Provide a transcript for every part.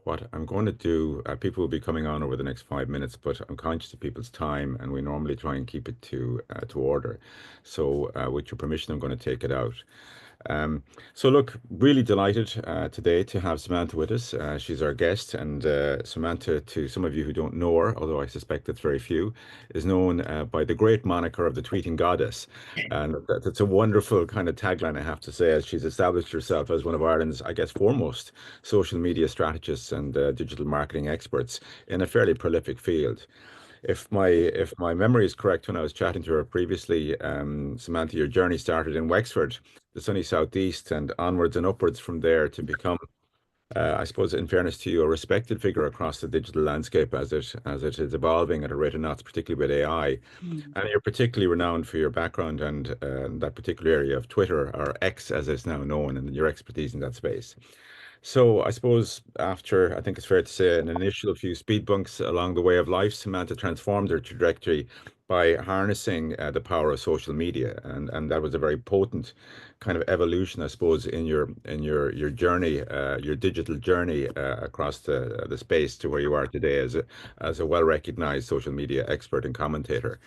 what I'm going to do, people will be coming on over the next 5 minutes, but I'm conscious of people's time, and we normally try and keep it to order. So, with your permission, I'm going to take it out. Um, so look, really delighted today to have Samantha with us. She's our guest, and Samantha, to some of you who don't know her, although I suspect it's very few, is known by the great moniker of the tweeting goddess. And that's a wonderful kind of tagline, I have to say, as she's established herself as one of Ireland's, I guess, foremost social media strategists and digital marketing experts in a fairly prolific field. If my memory is correct, when I was chatting to her previously, Samantha, your journey started in Wexford, the sunny southeast, and onwards and upwards from there to become, I suppose, in fairness to you, a respected figure across the digital landscape as it is evolving at a rate of knots, particularly with AI. Mm. And you're particularly renowned for your background and that particular area of Twitter, or X as it's now known, and your expertise in that space. So I suppose after, I think it's fair to say, an initial few speed bumps along the way of life, Samantha transformed her trajectory by harnessing the power of social media, and that was a very potent kind of evolution, I suppose, in your journey, your digital journey across the space to where you are today as a well recognized social media expert and commentator.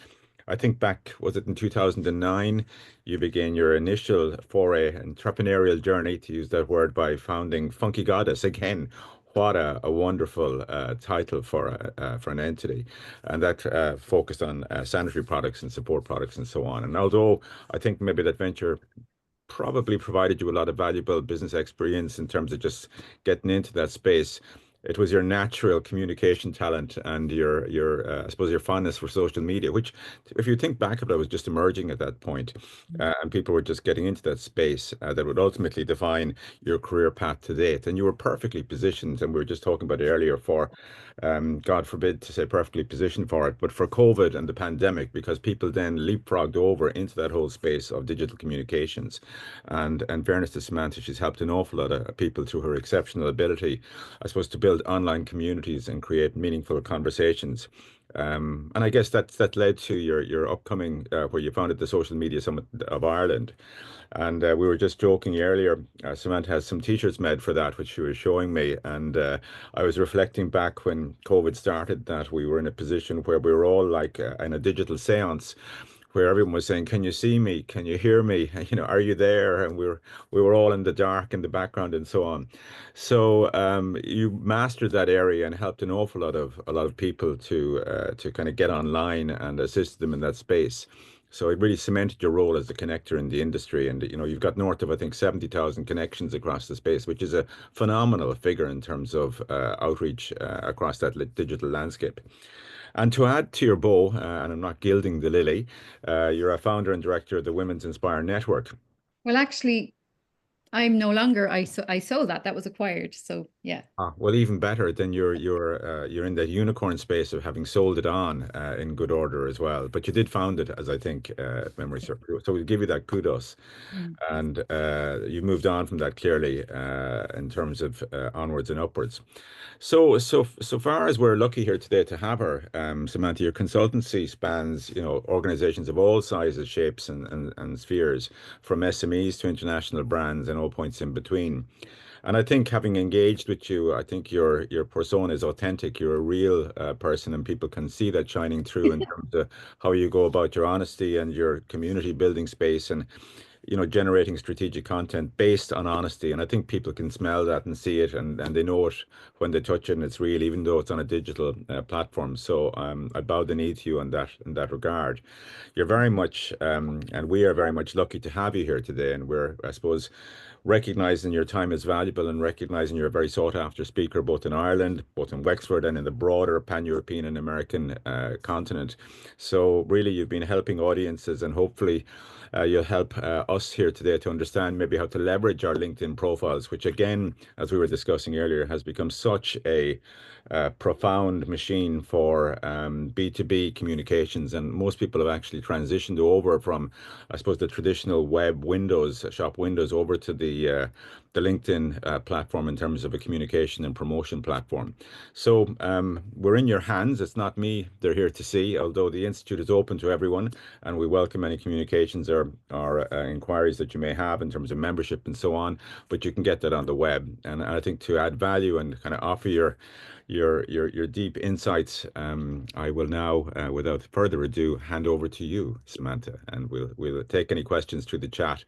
I think back, was it in 2009, you began your initial foray, entrepreneurial journey, to use that word, by founding Funky Goddess. Again, what a wonderful title for an entity. And that focused on sanitary products and support products and so on. And although I think maybe that venture probably provided you a lot of valuable business experience in terms of just getting into that space. It was your natural communication talent and your I suppose your fondness for social media, which, if you think back of it, was just emerging at that point, and people were just getting into that space that would ultimately define your career path to date. And you were perfectly positioned, and we were just talking about it earlier for, God forbid to say perfectly positioned for it, but for COVID and the pandemic, because people then leapfrogged over into that whole space of digital communications. And fairness to Samantha, she's helped an awful lot of people through her exceptional ability, I suppose, to build online communities and create meaningful conversations. And I guess that led to your upcoming where you founded the Social Media Summit of Ireland. And we were just joking earlier. Samantha has some T-shirts made for that, which she was showing me. And I was reflecting back when COVID started that we were in a position where we were all like in a digital séance, where everyone was saying, "Can you see me? Can you hear me? Are you there?" And we were all in the dark in the background and so on. So you mastered that area and helped an awful lot of a lot of people to kind of get online and assist them in that space. So it really cemented your role as a connector in the industry, and you've got north of, I think, 70,000 connections across the space, which is a phenomenal figure in terms of outreach across that digital landscape. And to add to your bow, and I'm not gilding the lily, you're a founder and director of the Women's Inspire Network. Well, actually, I'm no longer. I sold that. That was acquired. So yeah. Ah, well, even better. Then you're in that unicorn space of having sold it on in good order as well. But you did found it, as I think, if memory serves. So we'll give you that kudos. Mm. And you moved on from that clearly in terms of onwards and upwards. So far as we're lucky here today to have her, Samantha, your consultancy spans, organizations of all sizes, shapes, and spheres, from SMEs to international brands and all points in between. And I think having engaged with you, I think your persona is authentic. You're a real person, and people can see that shining through in terms of how you go about your honesty and your community building space, and generating strategic content based on honesty. And I think people can smell that and see it, and they know it when they touch it, and it's real, even though it's on a digital platform. So I bow the knee to you in that regard. You're very much, and we are very much lucky to have you here today. And we're, I suppose, recognizing your time is valuable and recognizing you're a very sought after speaker, both in Ireland, both in Wexford, and in the broader pan-European and American continent. So really, you've been helping audiences, and hopefully you'll help us here today to understand maybe how to leverage our LinkedIn profiles, which, again, as we were discussing earlier, has become such a profound machine for B2B communications. And most people have actually transitioned over from, I suppose, the traditional web windows, shop windows, over to the LinkedIn platform in terms of a communication and promotion platform. So we're in your hands. It's not me they're here to see, although the Institute is open to everyone, and we welcome any communications or inquiries that you may have in terms of membership and so on, but you can get that on the web. And I think to add value and kind of offer your deep insights, I will now, without further ado, hand over to you, Samantha, and we'll take any questions through the chat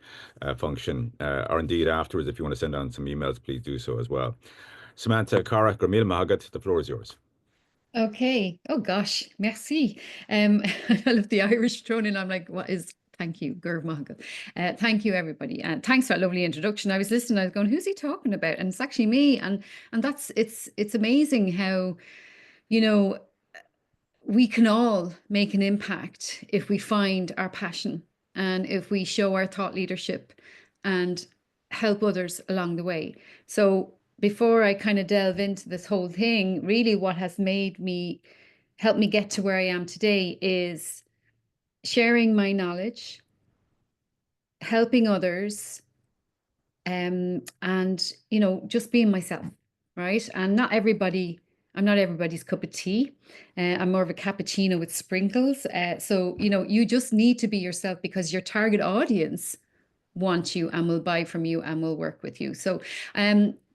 function, or indeed afterwards, if you want to send on some emails, please do so as well. Samantha, Cara, Gramil Mahagat, the floor is yours. Okay. Oh gosh, merci. I love the Irish thrown in. I'm like, what is? Thank you, Gurv Mahagal. Thank you, everybody, and thanks for that lovely introduction. I was listening. I was going, "Who's he talking about?" And it's actually me. And that's it's amazing how, you know, we can all make an impact if we find our passion and if we show our thought leadership and help others along the way. So before I kind of delve into this whole thing, really what has made me help me get to where I am today is sharing my knowledge, helping others, and just being myself, right? And I'm not everybody's cup of tea. I'm more of a cappuccino with sprinkles. So you just need to be yourself because your target audience want you and will buy from you and will work with you. So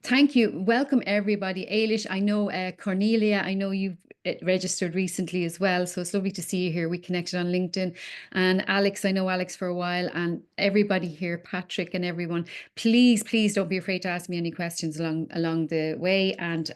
thank you. Welcome everybody. Ailish, I know Cornelia, I know you've registered recently as well. So it's lovely to see you here. We connected on LinkedIn. And Alex, I know Alex for a while, and everybody here, Patrick and everyone, please don't be afraid to ask me any questions along the way. And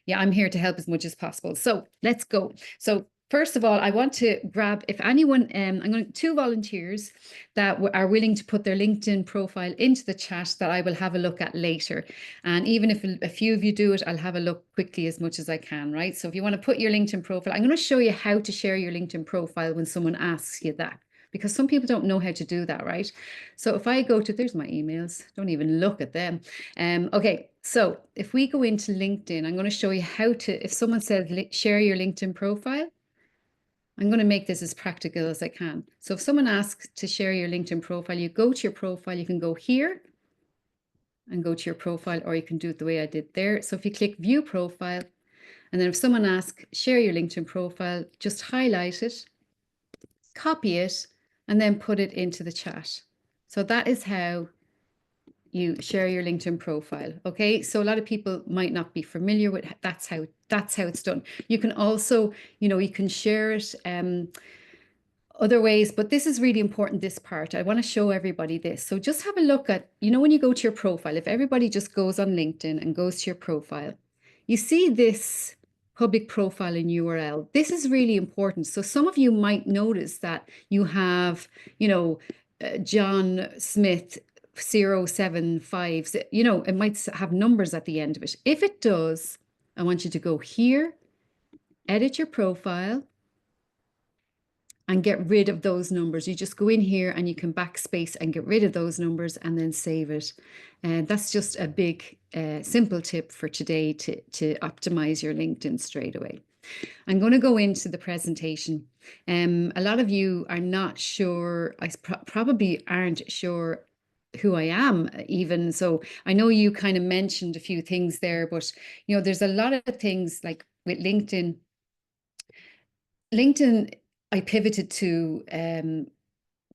yeah, I'm here to help as much as possible. So let's go. So first of all, I want to grab, if anyone, I'm going to 2 volunteers that are willing to put their LinkedIn profile into the chat that I will have a look at later. And even if a few of you do it, I'll have a look quickly as much as I can, right? So if you want to put your LinkedIn profile, I'm going to show you how to share your LinkedIn profile when someone asks you that, because some people don't know how to do that, right? So if I go to, there's my emails, don't even look at them. Okay, so if we go into LinkedIn, I'm going to show you how to, if someone says share your LinkedIn profile, I'm going to make this as practical as I can. So if someone asks to share your LinkedIn profile, you go to your profile, you can go here and go to your profile, or you can do it the way I did there. So if you click view profile, and then if someone asks share your LinkedIn profile, just highlight it, copy it, and then put it into the chat. So that is how you share your LinkedIn profile. Okay, so a lot of people might not be familiar with that's how it's done. You can also, you can share it other ways, but this is really important, this part. I want to show everybody this. So just have a look at, when you go to your profile, if everybody just goes on LinkedIn and goes to your profile, you see this public profile and URL. This is really important. So some of you might notice that you have, John Smith 075, it might have numbers at the end of it. If it does, I want you to go here, edit your profile, and get rid of those numbers. You just go in here and you can backspace and get rid of those numbers and then save it. And that's just a big, simple tip for today to optimize your LinkedIn straight away. I'm going to go into the presentation. A lot of you are not sure, probably aren't sure who I am even. So I know you kind of mentioned a few things there, but there's a lot of things like with LinkedIn. I pivoted to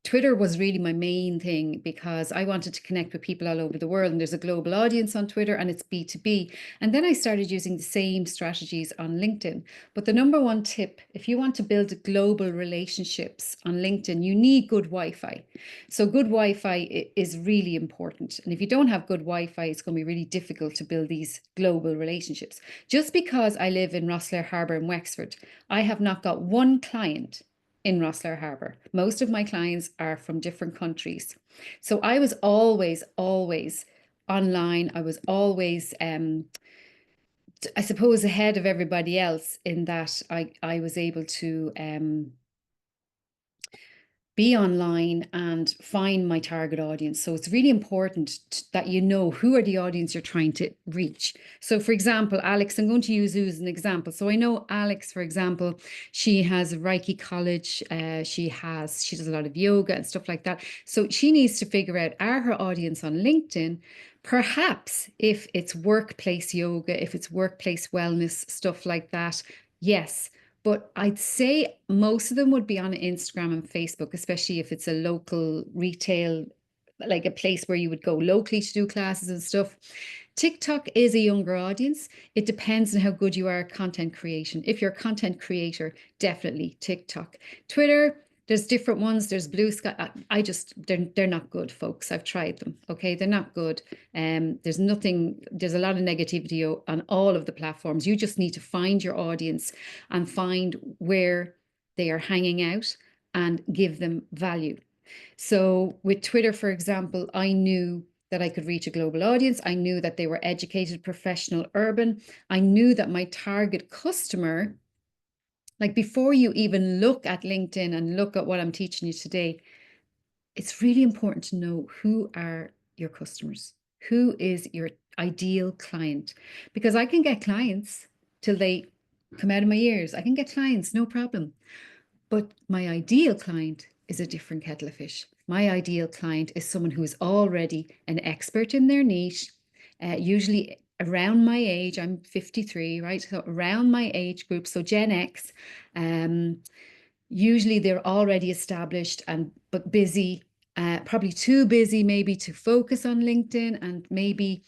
Twitter was really my main thing because I wanted to connect with people all over the world, and there's a global audience on Twitter and it's B2B. And then I started using the same strategies on LinkedIn. But the number one tip, if you want to build global relationships on LinkedIn, you need good Wi-Fi. So good Wi-Fi is really important. And if you don't have good Wi-Fi, it's going to be really difficult to build these global relationships. Just because I live in Rosslare Harbour in Wexford, I have not got one client in Rosslare Harbour. Most of my clients are from different countries. So I was always online. I was always, I suppose, ahead of everybody else in that I was able to be online and find my target audience. So it's really important that you know who are the audience you're trying to reach. So for example, Alex, I'm going to use you as an example. So I know Alex, for example, she has a Reiki college. She does a lot of yoga and stuff like that. So she needs to figure out, are her audience on LinkedIn? Perhaps if it's workplace yoga, if it's workplace wellness, stuff like that, yes. But I'd say most of them would be on Instagram and Facebook, especially if it's a local retail like a place where you would go locally to do classes and stuff. TikTok is a younger audience. It depends on how good you are at content creation. If you're a content creator, definitely TikTok. Twitter, there's different ones. There's Blue Sky. They're not good, folks. I've tried them. Okay, they're not good. There's nothing. There's a lot of negativity on all of the platforms. You just need to find your audience and find where they are hanging out and give them value. So with Twitter, for example, I knew that I could reach a global audience. I knew that they were educated, professional, urban. I knew that my target customer, like before you even look at LinkedIn and look at what I'm teaching you today, it's really important to know who are your customers, who is your ideal client, because I can get clients till they come out of my ears. I can get clients, no problem. But my ideal client is a different kettle of fish. My ideal client is someone who is already an expert in their niche, usually around my age. I'm 53, right? So around my age group, so Gen X. Usually they're already established and but busy, probably too busy maybe to focus on LinkedIn, and maybe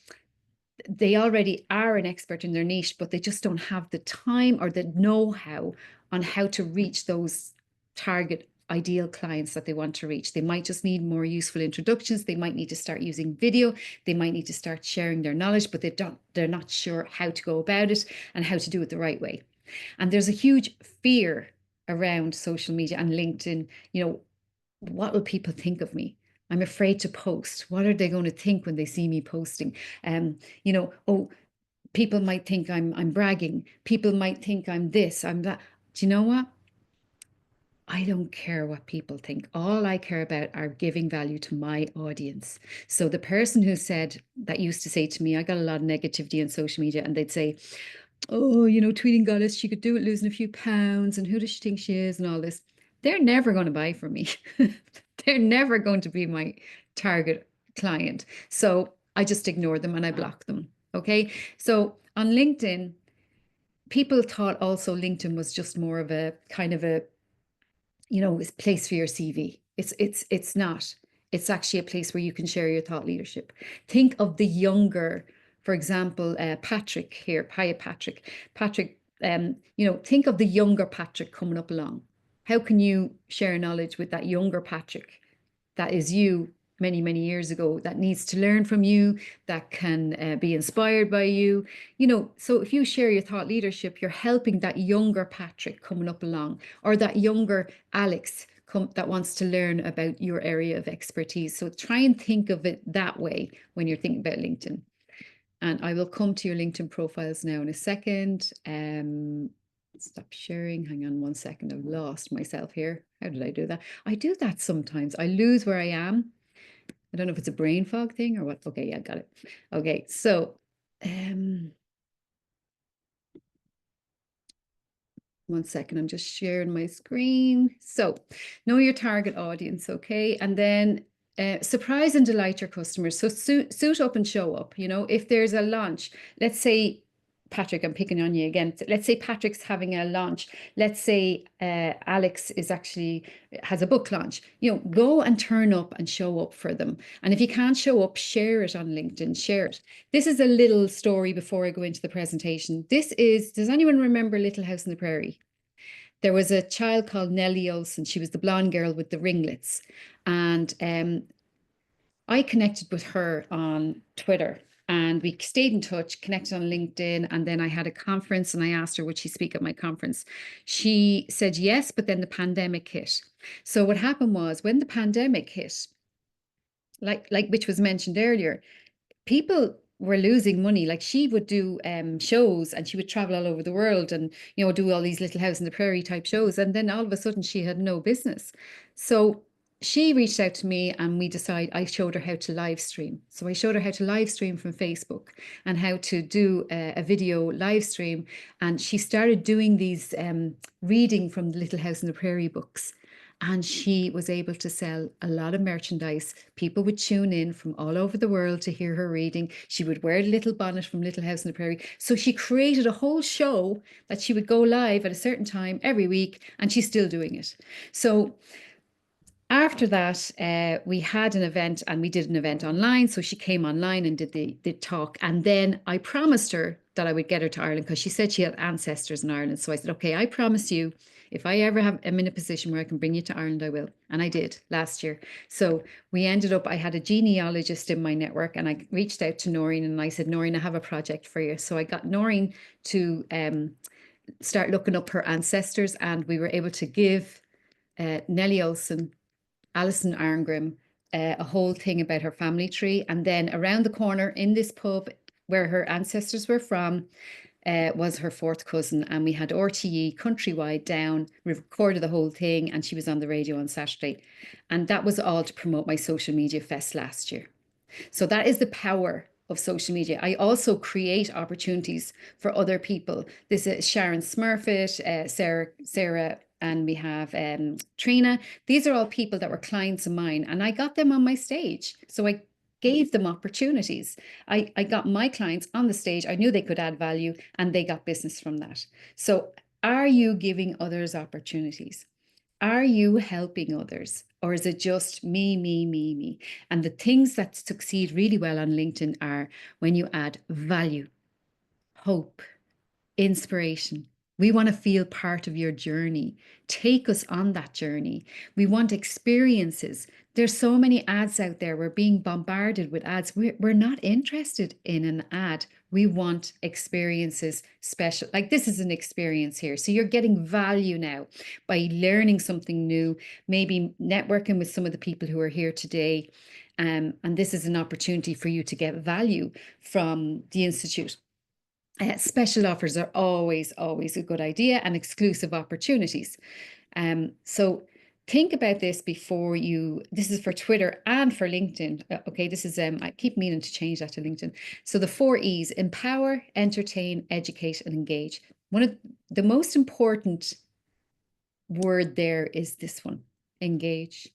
they already are an expert in their niche, but they just don't have the time or the know-how on how to reach those target ideal clients that they want to reach. They might just need more useful introductions. They might need to start using video. They might need to start sharing their knowledge, but they're not sure how to go about it and how to do it the right way. And there's a huge fear around social media and LinkedIn. What will people think of me? I'm afraid to post. What are they going to think when they see me posting? Oh, people might think I'm bragging. People might think I'm this, I'm that. Do you know what? I don't care what people think. All I care about are giving value to my audience. So the person who said that used to say to me, I got a lot of negativity on social media, and they'd say, oh, tweeting goddess, she could do it losing a few pounds, and who does she think she is, and all this. They're never going to buy from me. They're never going to be my target client. So I just ignore them and I block them. Okay. So on LinkedIn, people thought also LinkedIn was just more of a kind of a place for your CV. It's not. It's actually a place where you can share your thought leadership. Think of the younger, for example, Patrick here. Hiya, Patrick. Patrick, think of the younger Patrick coming up along. How can you share knowledge with that younger Patrick? That is you many, many years ago, that needs to learn from you, that can be inspired by you. So if you share your thought leadership, you're helping that younger Patrick coming up along, or that younger Alex that wants to learn about your area of expertise. So try and think of it that way when you're thinking about LinkedIn. And I will come to your LinkedIn profiles now in a second. Stop sharing. Hang on one second. I've lost myself here. How did I do that? I do that sometimes. I lose where I am. I don't know if it's a brain fog thing or what. Okay, yeah, got it. Okay, so one second, I'm just sharing my screen. So know your target audience, okay? And then surprise and delight your customers. So suit up and show up. If there's a launch, let's say, Patrick, I'm picking on you again. Let's say Patrick's having a launch. Let's say Alex has a book launch. Go and turn up and show up for them. And if you can't show up, share it on LinkedIn, share it. This is a little story before I go into the presentation. Does anyone remember Little House on the Prairie? There was a child called Nellie Olson. She was the blonde girl with the ringlets. And I connected with her on Twitter, and we stayed in touch, connected on LinkedIn. And then I had a conference and I asked her, would she speak at my conference? She said yes, but then the pandemic hit. So what happened was, when the pandemic hit, like which was mentioned earlier, people were losing money. Like, she would do shows, and she would travel all over the world and do all these Little House in the Prairie type shows, and then all of a sudden she had no business. So she reached out to me, and I showed her how to live stream. So I showed her how to live stream from Facebook and how to do a video live stream. And she started doing these reading from the Little House in the Prairie books, and she was able to sell a lot of merchandise. People would tune in from all over the world to hear her reading. She would wear a little bonnet from Little House in the Prairie. So she created a whole show that she would go live at a certain time every week, and she's still doing it. So After that, we had an event and we did an event online. So she came online and did the talk. And then I promised her that I would get her to Ireland because she said she had ancestors in Ireland. So I said, okay, I promise you, if I ever am in a position where I can bring you to Ireland, I will. And I did last year. So we ended up, I had a genealogist in my network and I reached out to Noreen and I said, Noreen, I have a project for you. So I got Noreen to start looking up her ancestors and we were able to give Nellie Olson, Alison Arngrim, a whole thing about her family tree. And then around the corner in this pub where her ancestors were from was her fourth cousin. And we had RTE countrywide down, we recorded the whole thing, and she was on the radio on Saturday. And that was all to promote my social media fest last year. So that is the power of social media. I also create opportunities for other people. This is Sharon Smurfit, Sarah, and we have Trina. These are all people that were clients of mine, and I got them on my stage. So I gave them opportunities. I got my clients on the stage. I knew they could add value, and they got business from that. So are you giving others opportunities? Are you helping others? Or is it just me, me, me, me? And the things that succeed really well on LinkedIn are when you add value, hope, inspiration. We want to feel part of your journey. Take us on that journey. We want experiences. There's so many ads out there. We're being bombarded with ads. We're not interested in an ad. We want experiences, special. Like this is an experience here. So you're getting value now by learning something new, maybe networking with some of the people who are here today. And this is an opportunity for you to get value from the Institute. Special offers are always, always a good idea and exclusive opportunities. So think about this before you, this is for Twitter and for LinkedIn. Okay, this is, I keep meaning to change that to LinkedIn. So the 4 E's: empower, entertain, educate, and engage. One of the most important word there is this one, engage.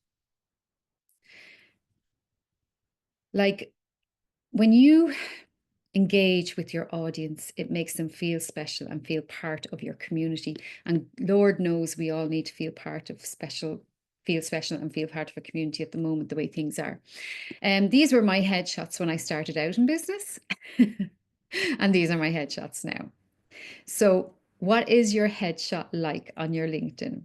Like when you engage with your audience, it makes them feel special and feel part of your community. And Lord knows we all need to feel part of special, feel special and feel part of a community at the moment, the way things are. And these were my headshots when I started out in business. And these are my headshots now. So, what is your headshot like on your LinkedIn?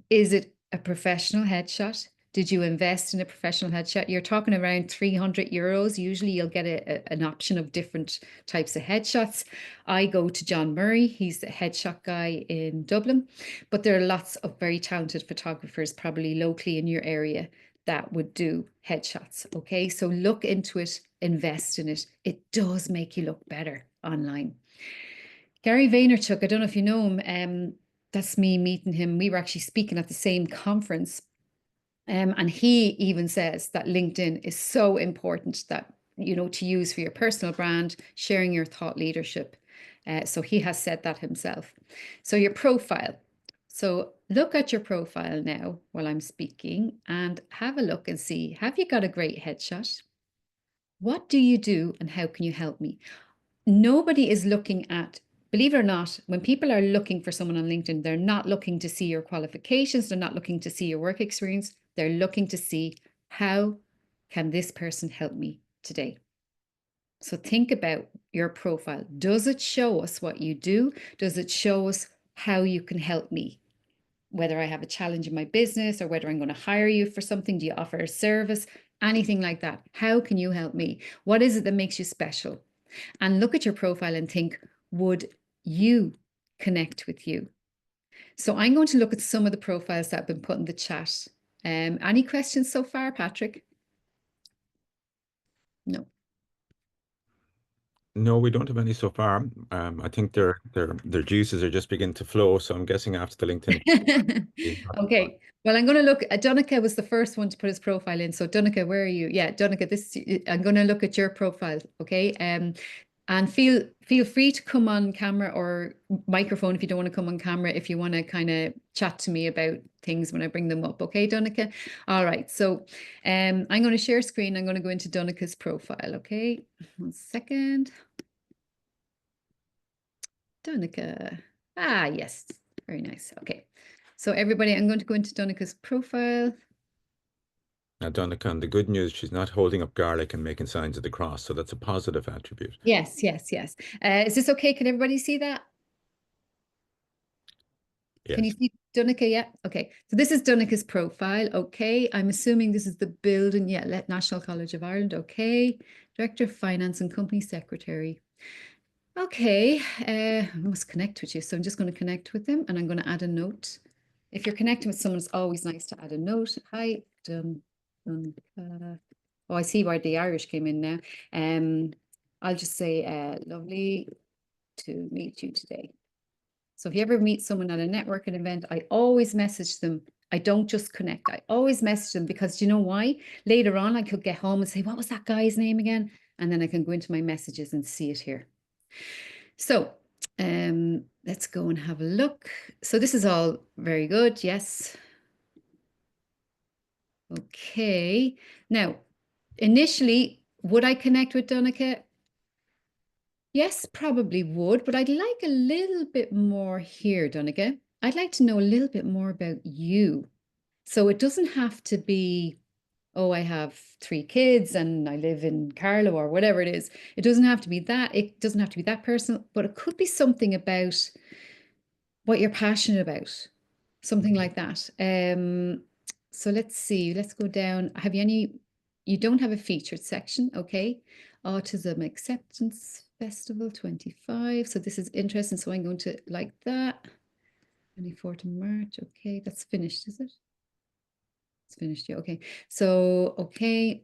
Is it a professional headshot? Did you invest in a professional headshot? You're talking around €300. Usually, you'll get an option of different types of headshots. I go to John Murray, he's the headshot guy in Dublin, but there are lots of very talented photographers, probably locally in your area, that would do headshots. Okay, so look into it, invest in it. It does make you look better online. Gary Vaynerchuk, I don't know if you know him. That's me meeting him. We were actually speaking at the same conference. And he even says that LinkedIn is so important that, to use for your personal brand, sharing your thought leadership. So he has said that himself. So your profile. So look at your profile now while I'm speaking and have a look and see, have you got a great headshot? What do you do and how can you help me? Nobody is looking at, believe it or not, when people are looking for someone on LinkedIn, they're not looking to see your qualifications, they're not looking to see your work experience, they're looking to see how can this person help me today. So think about your profile. Does it show us what you do? Does it show us how you can help me? Whether I have a challenge in my business or whether I'm going to hire you for something, do you offer a service? Anything like that. How can you help me? What is it that makes you special? And look at your profile and think, would you connect with you? So I'm going to look at some of the profiles that have been put in the chat. Any questions so far, Patrick? No. No, we don't have any so far. I think their juices are just beginning to flow. So I'm guessing after the LinkedIn. Okay. Well, I'm going to look. Donica was the first one to put his profile in. So, Donica, where are you? Yeah, Donica. I'm going to look at your profile. Okay. And feel free to come on camera or microphone if you don't want to come on camera. If you want to kind of chat to me about things when I bring them up. Okay, Donica. All right. So, I'm going to share screen. I'm going to go into Donica's profile. Okay. 1 second. Donica. Ah, yes. Very nice. Okay. So everybody, I'm going to go into Donica's profile. Now, Donna, the good news, she's not holding up garlic and making signs of the cross, so that's a positive attribute. Yes, yes, yes. Is this okay? Can everybody see that? Can you Yes. see Donica? Yeah. Okay. So this is Donica's profile. Okay. I'm assuming this is the building. Yeah. National College of Ireland. Okay. Director of Finance and Company Secretary. Okay. I must connect with you. So I'm just going to connect with them and I'm going to add a note. If you're connecting with someone, it's always nice to add a note. Hi, Donica. Oh, I see why the Irish came in now. I'll just say, lovely to meet you today. So if you ever meet someone at a networking event, I always message them. I don't just connect. I always message them because do you know why? Later on, I could get home and say, what was that guy's name again? And then I can go into my messages and see it here. So let's go and have a look. So this is all very good. Yes. Okay. Now, initially, would I connect with Donica? Yes, probably would, but I'd like a little bit more here, Donica. I'd like to know a little bit more about you. So it doesn't have to be, oh, I have 3 kids and I live in Carlow or whatever it is. It doesn't have to be that. It doesn't have to be that personal, but it could be something about what you're passionate about, something like that. So let's see, let's go down. Have you any, you don't have a featured section, okay. Autism Acceptance Festival 25. So this is interesting. So I'm going to like that. 24th of March. Okay, that's finished, is it? It's finished, yeah. Okay. So, okay.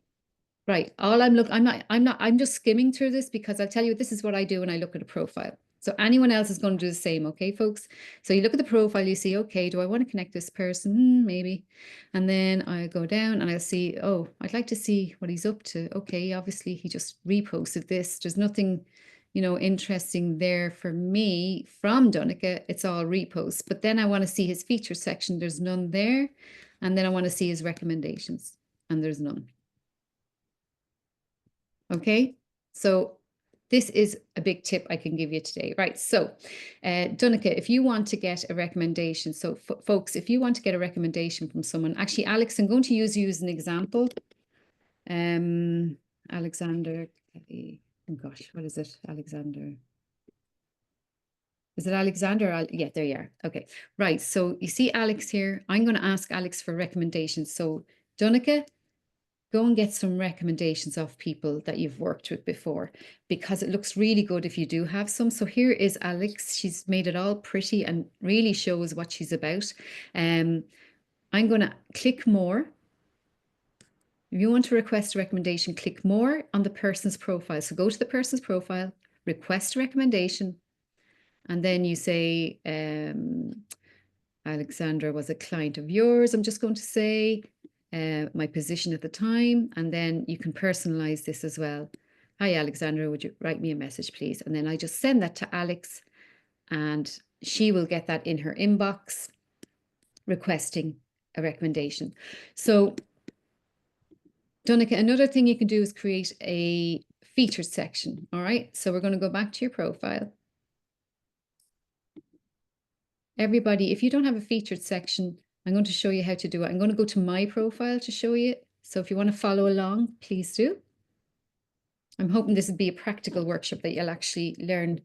Right. I'm just skimming through this because I'll tell you, this is what I do when I look at a profile. So anyone else is going to do the same. Okay, folks. So you look at the profile, you see, okay, do I want to connect this person? Maybe. And then I go down and I'll see, oh, I'd like to see what he's up to. Okay. Obviously he just reposted this. There's nothing, interesting there for me from Donica. It's all reposts, but then I want to see his feature section. There's none there. And then I want to see his recommendations and there's none. Okay, so this is a big tip I can give you today. Right, so Donica, if you want to get a recommendation, so folks, if you want to get a recommendation from someone, actually, Alex, I'm going to use you as an example. Alexander, oh gosh, what is it? Alexander. Is it Alexander? Yeah, there you are. Okay, right. So you see Alex here. I'm going to ask Alex for recommendations. So Donica, go and get some recommendations of people that you've worked with before because it looks really good if you do have some. So here is Alex. She's made it all pretty and really shows what she's about. I'm going to click more. If you want to request a recommendation, click more on the person's profile. So go to the person's profile, request a recommendation, and then you say, Alexandra was a client of yours. I'm just going to say my position at the time, and then you can personalize this as well. Hi, Alexandra, would you write me a message, please? And then I just send that to Alex, and she will get that in her inbox requesting a recommendation. So, Donica, another thing you can do is create a featured section. All right. So we're going to go back to your profile. Everybody, if you don't have a featured section, I'm going to show you how to do it. I'm going to go to my profile to show you. So if you want to follow along, please do. I'm hoping this would be a practical workshop that you'll actually learn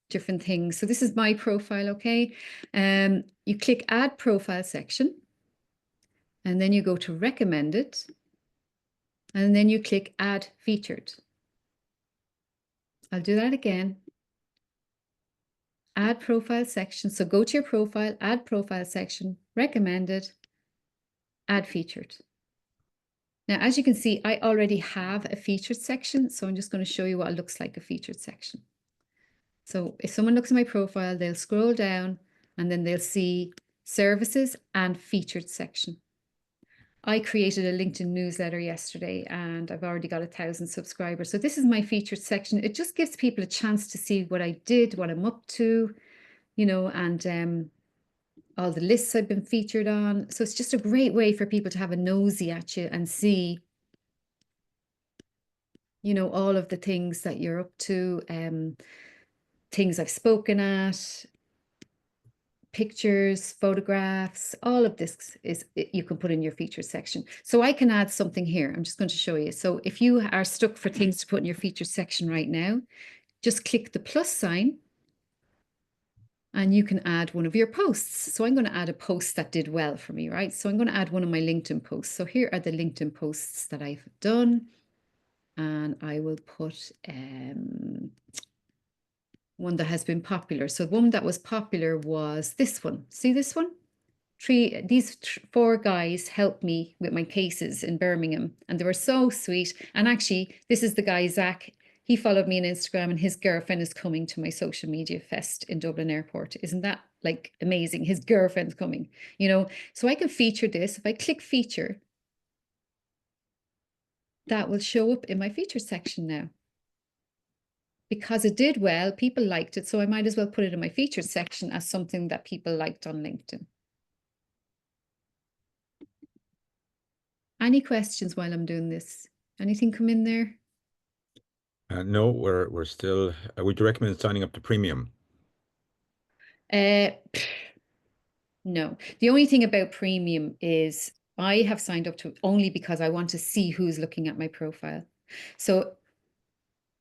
different things. So this is my profile, okay? You click Add Profile section, and then you go to Recommended, and then you click Add Featured. I'll do that again. Add Profile section. So go to your profile, Add Profile section, Recommended, Add Featured. Now, as you can see, I already have a featured section, so I'm just going to show you what it looks like, a featured section. So if someone looks at my profile, they'll scroll down and then they'll see services and featured section. I created a LinkedIn newsletter yesterday and I've already got 1,000 subscribers. So this is my featured section. It just gives people a chance to see what I did, what I'm up to, and all the lists I've been featured on. So it's just a great way for people to have a nosy at you and see all of the things that you're up to, things I've spoken at, pictures, photographs, all of this is you can put in your features section. So I can add something here. I'm just going to show you. So if you are stuck for things to put in your features section right now, just click the plus sign and you can add one of your posts. So I'm going to add a post that did well for me, right? So I'm going to add one of my LinkedIn posts. So here are the LinkedIn posts that I've done. And I will put one that has been popular. So the one that was popular was this one. See this one? These four guys helped me with my cases in Birmingham, and they were so sweet. And actually, this is the guy, Zach. He followed me on Instagram, and his girlfriend is coming to my social media fest in Dublin Airport. Isn't that like amazing? His girlfriend's coming, you know. So I can feature this. If I click feature, that will show up in my feature section now. Because it did well, people liked it, so I might as well put it in my featured section as something that people liked on LinkedIn. Any questions while I'm doing this? Anything come in there? No, we're still. Would you recommend signing up to premium? Uh, no. The only thing about premium is I have signed up to it only because I want to see who's looking at my profile. So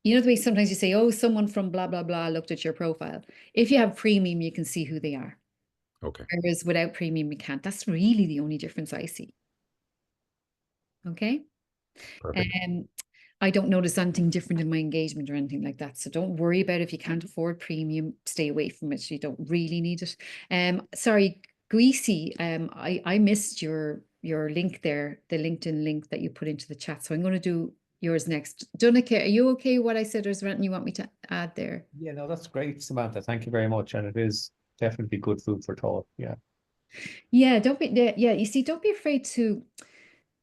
you know the way sometimes you say, oh, someone from blah, blah, blah looked at your profile. If you have premium, you can see who they are. Okay, Whereas without premium, you can't. That's really the only difference I see. Okay. perfect. I don't notice anything different in my engagement or anything like that. So don't worry about if you can't afford premium, stay away from it. You don't really need it. Sorry, Greasy, I missed your link there, the LinkedIn link that you put into the chat. So I'm going to do yours next. Donica, are you okay what I said, or is there anything you want me to add there? Yeah, no, that's great, Samantha. Thank you very much. And it is definitely good food for thought. Yeah. Yeah, don't be yeah, you see, don't be afraid to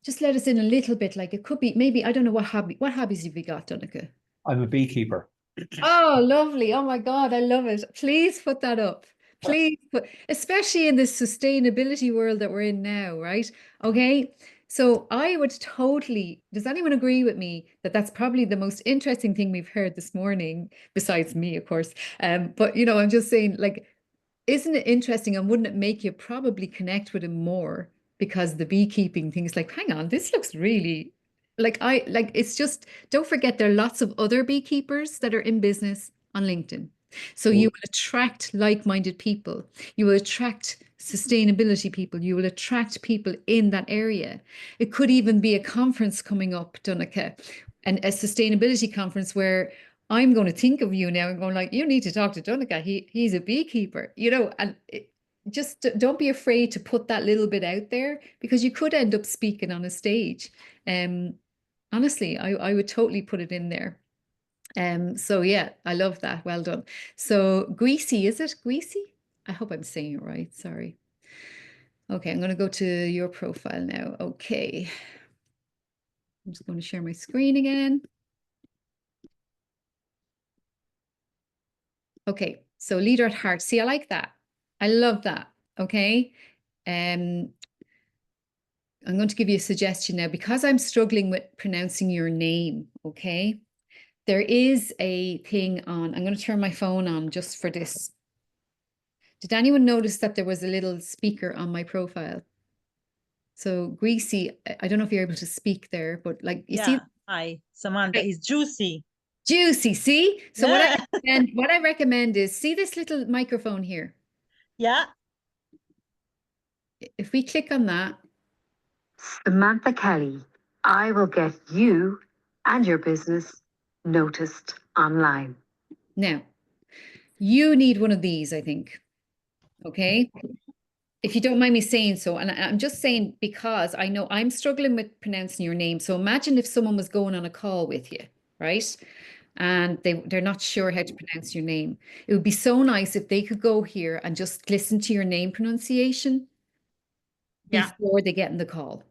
just let us in a little bit. Like it could be maybe, I don't know what hobbies have you got, Donica? I'm a beekeeper. Oh, lovely. Oh my God, I love it. Please put that up. Please put, especially in this sustainability world that we're in now, right? Okay. So I would totally, does anyone agree with me that that's probably the most interesting thing we've heard this morning, besides me, of course. But you know, I'm just saying, like, isn't it interesting, and wouldn't it make you probably connect with him more because the beekeeping thing is like, hang on, this looks really like it's just, don't forget there are lots of other beekeepers that are in business on LinkedIn. So you Oh, will attract like-minded people. You will attract sustainability people. You will attract people in that area. It could even be a conference coming up, Donica, and a sustainability conference where I'm going to think of you now and going like, you need to talk to Donica. He's a beekeeper, you know, and just don't be afraid to put that little bit out there because you could end up speaking on a stage. Um, honestly, I would totally put it in there. So yeah, I love that. Well done. So Greasy, is it Greasy? I hope I'm saying it right. Sorry. Okay, I'm going to go to your profile now. Okay. I'm just going to share my screen again. Okay, so leader at heart. See, I like that. I love that. Okay. Um, I'm going to give you a suggestion now because I'm struggling with pronouncing your name. Okay. There is a thing on, I'm going to turn my phone on just for this. Did anyone notice that there was a little speaker on my profile? So Greasy, I don't know if you're able to speak there, but like you see, Yeah. Hi, Samantha. right, It's juicy. juicy. See, so Yeah. what I recommend is see this little microphone here. Yeah. If we click on that, Samantha Kelly, I will get you and your business noticed online. now you need one of these, I think. Okay. If you don't mind me saying so, and I'm just saying because I know I'm struggling with pronouncing your name. So imagine if someone was going on a call with you, right? And they're not sure how to pronounce your name. It would be so nice if they could go here and just listen to your name pronunciation Yeah. before they get in the call.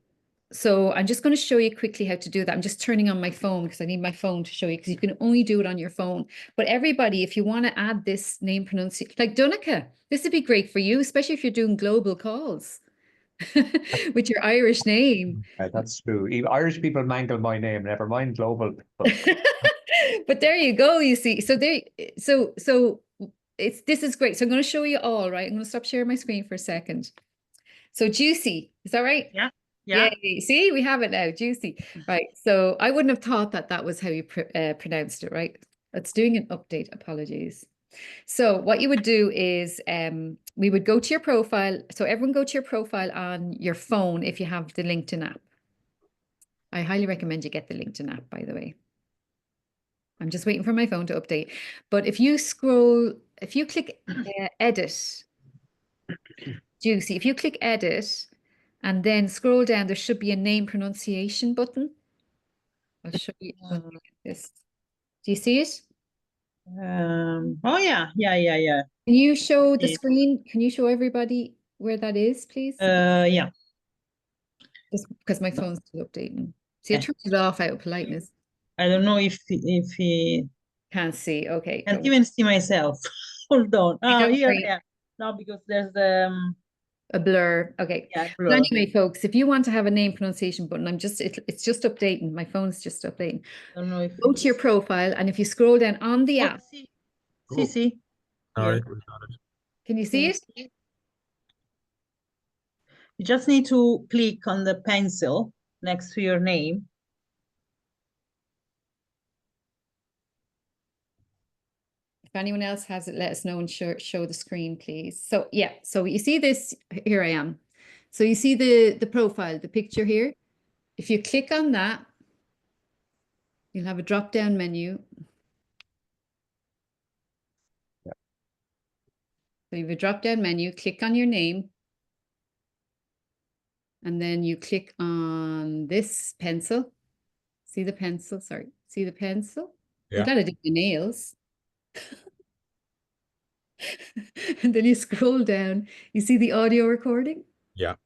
So I'm just going to show you quickly how to do that. I'm just turning on my phone because I need my phone to show you because you can only do it on your phone. But everybody, if you want to add this name pronunciation, like Donica, this would be great for you, especially if you're doing global calls with your Irish name. that's true. Even Irish people mangle my name, never mind global people. But there you go, you see. So this is great. So I'm going to show you all, right? I'm going to stop sharing my screen for a second. So Juicy, is that right? Yeah. Yeah. Yay. See, we have it now, Juicy. Right. So I wouldn't have thought that that was how you pronounced it, right? It's doing an update. Apologies. So what you would do is we would go to your profile. So everyone go to your profile on your phone if you have the LinkedIn app. I highly recommend you get the LinkedIn app, by the way. I'm just waiting for my phone to update. But if you scroll, if you click edit, Juicy, if you click edit and then scroll down, there should be a name pronunciation button. I'll show you this. Do you see it? Oh yeah. Yeah. Can you show the Yeah. screen? Can you show everybody where that is, please? Yeah. Just because my phone's still updating. See, I Okay. turned it off out of politeness. I don't know if he Can't see. Okay. can't Don't, even see myself. Hold on. Oh, don't here worry. I am. No, because there's the A blur. Okay. yeah, But blur. anyway, folks, if you want to have a name pronunciation button, it's just updating. My phone's just updating. I don't know if Go to your profile, and if you scroll down on the app, see. Oh. See. All Here. right, we got it. can you see it? You just need to click on the pencil next to your name. If anyone else has it, let us know and show the screen, please. So yeah, so you see this, here I am. So you see the profile, the picture here. If you click on that, you'll have a drop-down menu. So you have a drop-down menu, click on your name. And then you click on this pencil. See the pencil? Sorry. See the pencil? Yeah. You gotta do your nails. And then you scroll down, you see the audio recording. Yeah.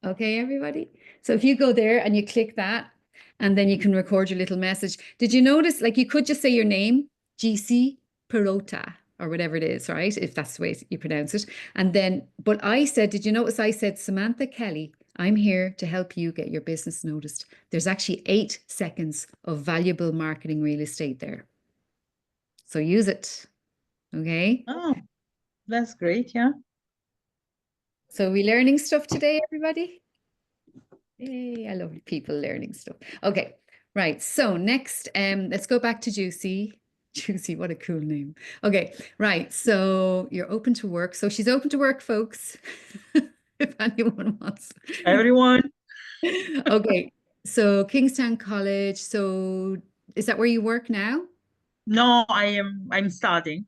Okay, everybody. So if you go there and you click that, and then you can record your little message. Did you notice, like, you could just say your name, GC Perota, or whatever it is, right? If that's the way you pronounce it. And then, but I said, did you notice I said, Samantha Kelly, I'm here to help you get your business noticed. There's actually 8 seconds of valuable marketing real estate there. So use it. Okay. Oh, that's great. Yeah. So we learning stuff today, everybody? Yay, I love people learning stuff. Okay, right. So next, let's go back to Juicy. Juicy, what a cool name. Okay, right. So you're open to work. So she's open to work, folks. If anyone wants. Everyone. Okay, so Kingstown College. So is that where you work now? No, I'm studying.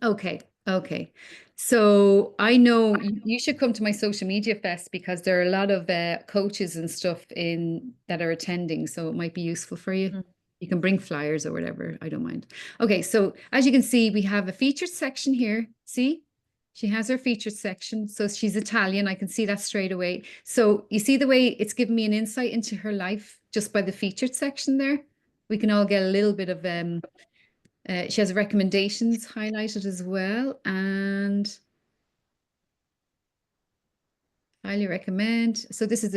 Okay, okay. So I know you should come to my social media fest because there are a lot of coaches and stuff in that are attending, so it might be useful for you. Mm. You can bring flyers or whatever. I don't mind. Okay, so as you can see, we have a featured section here. See, she has her featured section. So she's Italian. I can see that straight away. So you see the way it's given me an insight into her life just by the featured section there. We can all get a little bit of she has recommendations highlighted as well, and highly recommend. So this is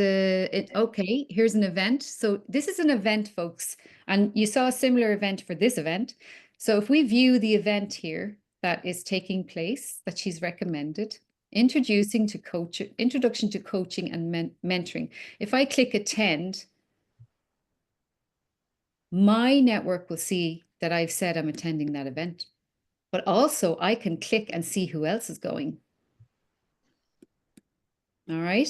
okay, here's an event. So this is an event, folks, and you saw a similar event for this event. So if we view the event here that is taking place that she's recommended, introduction to coaching and mentoring. If I click attend, my network will see that I've said I'm attending that event. But also I can click and see who else is going. All right.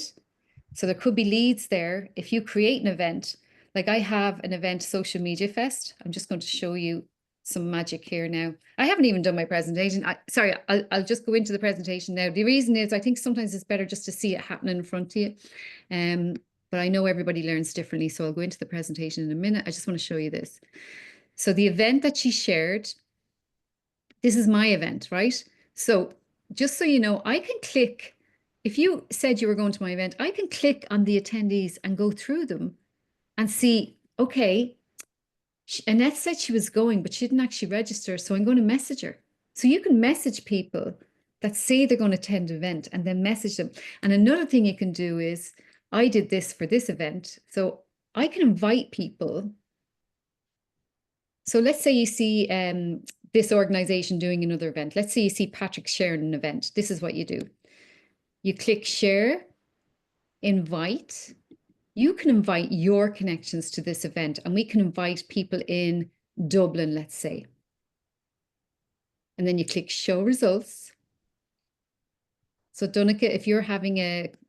So there could be leads there. If you create an event, like I have an event, Social Media Fest. I'm just going to show you some magic here now. I haven't even done my presentation. Sorry, I'll just go into the presentation now. The reason is I think sometimes it's better just to see it happening in front of you. But I know everybody learns differently. So I'll go into the presentation in a minute. I just want to show you this. So the event that she shared, this is my event, right? So just so you know, I can click, if you said you were going to my event, I can click on the attendees and go through them and see, okay, Annette said she was going, but she didn't actually register. So I'm going to message her. So you can message people that say they're going to attend an event and then message them. And another thing you can do is, I did this for this event. So I can invite people. So let's say you see this organization doing another event. Let's say you see Patrick sharing an event. This is what you do. You click share, invite. You can invite your connections to this event, and we can invite people in Dublin, let's say. And then you click show results. So Donica, if you're having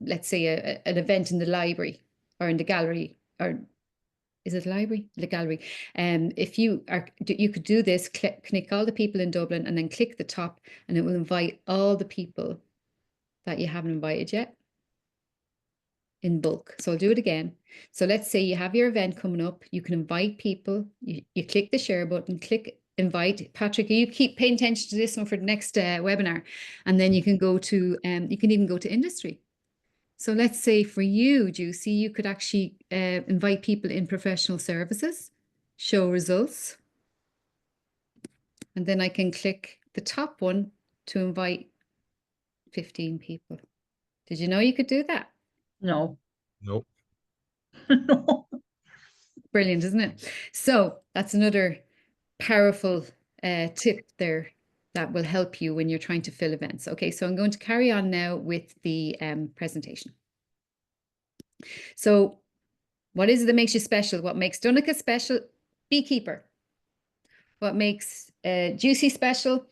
let's say an event in the library or in the gallery, or is it library? The gallery. If you could do this, click all the people in Dublin and then click the top, and it will invite all the people that you haven't invited yet in bulk. So I'll do it again. So let's say you have your event coming up, you can invite people, you click the share button, click invite. Patrick, you keep paying attention to this one for the next webinar, and then you can go to, you can even go to industry. So let's say for you, Juicy, you could actually invite people in professional services, show results. And then I can click the top one to invite 15 people. Did you know you could do that? No. Nope. No. Brilliant, isn't it? So that's another powerful tip there that will help you when you're trying to fill events. Okay, so I'm going to carry on now with the presentation. So what is it that makes you special? What makes Donica special? Beekeeper. What makes Juicy special?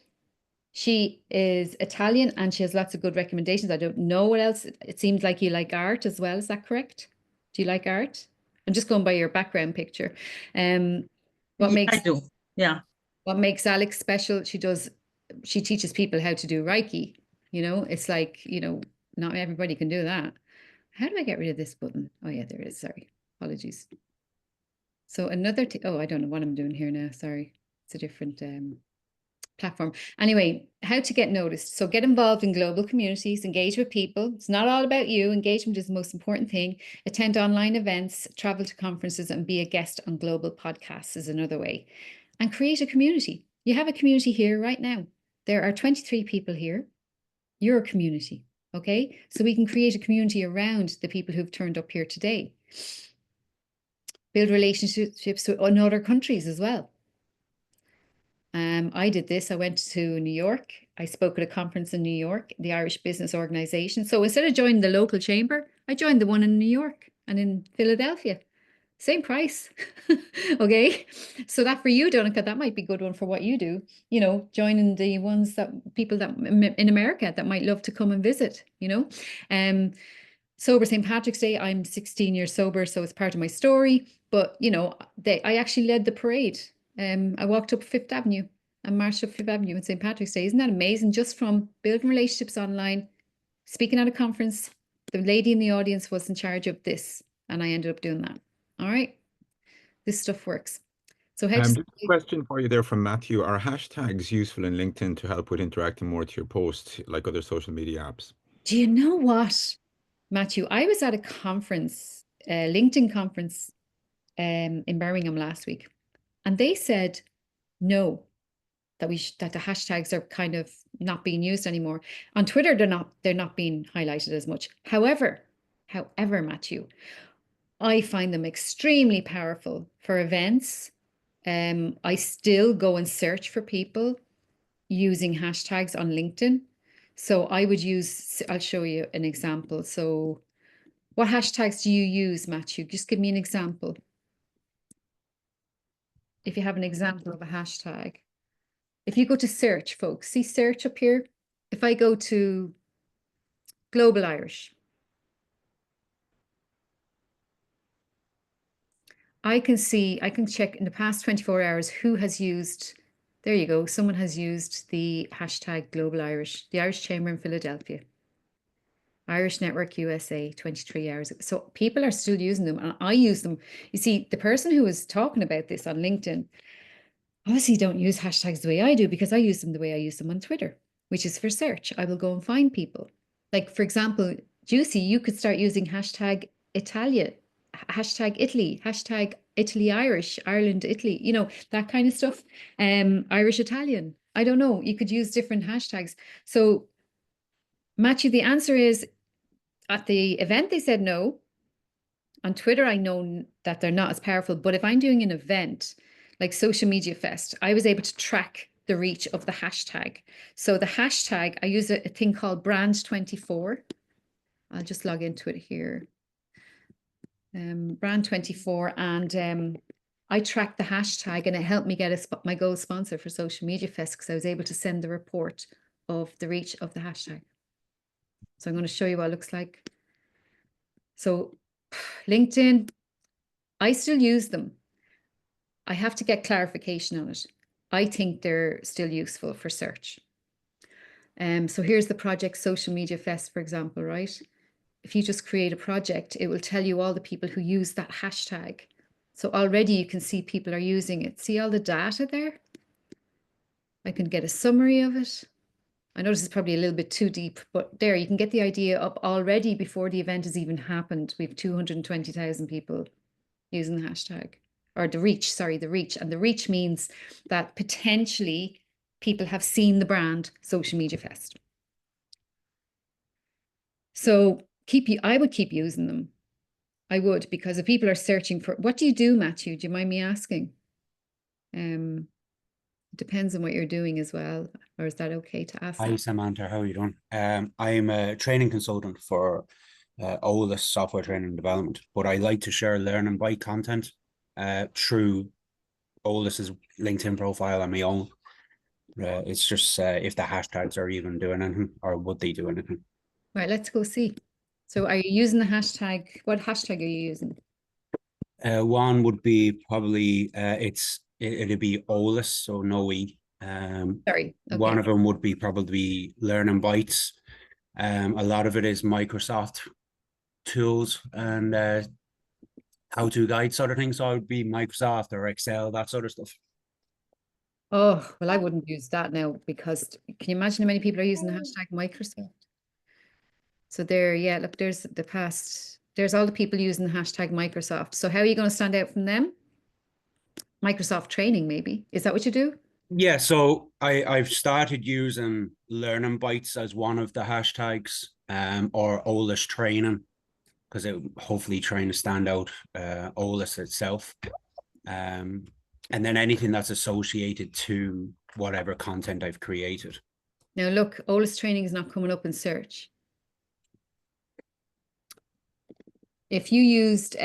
She is Italian and she has lots of good recommendations. I don't know what else. It seems like you like art as well. Is that correct? Do you like art? I'm just going by your background picture. What Yeah, makes I do. Yeah. What makes Alex special? She teaches people how to do Reiki. You know, it's like, you know, not everybody can do that. How do I get rid of this button? Oh yeah, there it is. Sorry. Apologies. So another, oh, I don't know what I'm doing here now. Sorry. It's a different platform. Anyway, how to get noticed. So get involved in global communities, engage with people. It's not all about you. Engagement is the most important thing. Attend online events, travel to conferences, and be a guest on global podcasts is another way. And create a community. You have a community here right now. There are 23 people here. You're a community, okay? So we can create a community around the people who've turned up here today. Build relationships in other countries as well. I did this. I went to New York. I spoke at a conference in New York, the Irish Business Organization. So instead of joining the local chamber, I joined the one in New York and in Philadelphia. Same price. Okay. So that for you, Donica, that might be a good one for what you do. You know, joining the ones that people that in America that might love to come and visit, you know. Sober St. Patrick's Day, I'm 16 years sober, so it's part of my story. But, you know, I actually led the parade. I walked up Fifth Avenue and marched up Fifth Avenue on St. Patrick's Day. Isn't that amazing? Just from building relationships online, speaking at a conference, the lady in the audience was in charge of this, and I ended up doing that. All right. This stuff works. So Just a question for you there from Matthew. Are hashtags useful in LinkedIn to help with interacting more to your posts, like other social media apps? Do you know what, Matthew? I was at a conference, a LinkedIn conference in Birmingham last week, and they said no, that that the hashtags are kind of not being used anymore. On Twitter, they're not being highlighted as much. However, Matthew, I find them extremely powerful for events. I still go and search for people using hashtags on LinkedIn. So I would use, I'll show you an example. So what hashtags do you use, Matthew? Just give me an example. If you have an example of a hashtag. If you go to search, folks, see search up here. If I go to Global Irish, I can check in the past 24 hours who has used, there you go, someone has used the hashtag Global Irish, the Irish Chamber in Philadelphia, Irish Network USA, 23 hours. So people are still using them, and I use them. You see, the person who was talking about this on LinkedIn obviously don't use hashtags the way I do, because I use them the way I use them on Twitter, which is for search. I will go and find people. Like, for example, Juicy, you could start using hashtag Italia, hashtag Italy, hashtag Italy Irish, Ireland Italy, you know, that kind of stuff. Irish Italian. I don't know. You could use different hashtags. So, Matthew, the answer is, at the event they said no. On Twitter, I know that they're not as powerful, but if I'm doing an event like Social Media Fest, I was able to track the reach of the hashtag. So the hashtag, I use a thing called brand24. I'll just log into it here. Brand24, and I tracked the hashtag, and it helped me get my gold sponsor for Social Media Fest, because I was able to send the report of the reach of the hashtag. So I'm going to show you what it looks like. So LinkedIn, I still use them. I have to get clarification on it. I think they're still useful for search. So here's the project Social Media Fest, for example, right? If you just create a project, it will tell you all the people who use that hashtag. So already you can see people are using it. See all the data there? I can get a summary of it. I know this is probably a little bit too deep, but there you can get the idea up already before the event has even happened. We have 220,000 people using the hashtag, or the reach, sorry, the reach. And the reach means that potentially people have seen the brand Social Media Fest. So I would keep using them. I would, because if people are searching for, what do you do, Matthew? Do you mind me asking? It depends on what you're doing as well. Or is that okay to ask? Hi, Samantha, how are you doing? I'm a training consultant for OLIS software training and development, but I like to share learn and bite content through OLIS's LinkedIn profile and my own. It's just if the hashtags are even doing anything, or would they do anything? Right, let's go see. So are you using the hashtag? What hashtag are you using? One would be probably it'd be OLIS, so no E. Sorry. Okay. One of them would be probably learn and bites. A lot of it is Microsoft tools and how-to guide sort of things. So it would be Microsoft or Excel, that sort of stuff. Oh, well, I wouldn't use that now, because can you imagine how many people are using the hashtag Microsoft? So there, yeah, look, there's all the people using the hashtag Microsoft. So how are you going to stand out from them? Microsoft training, maybe. Is that what you do? Yeah, so I've started using learning bites as one of the hashtags, or OLIS training, because it hopefully trying to stand out OLIS itself. And then anything that's associated to whatever content I've created. Now look, OLIS training is not coming up in search. If you used,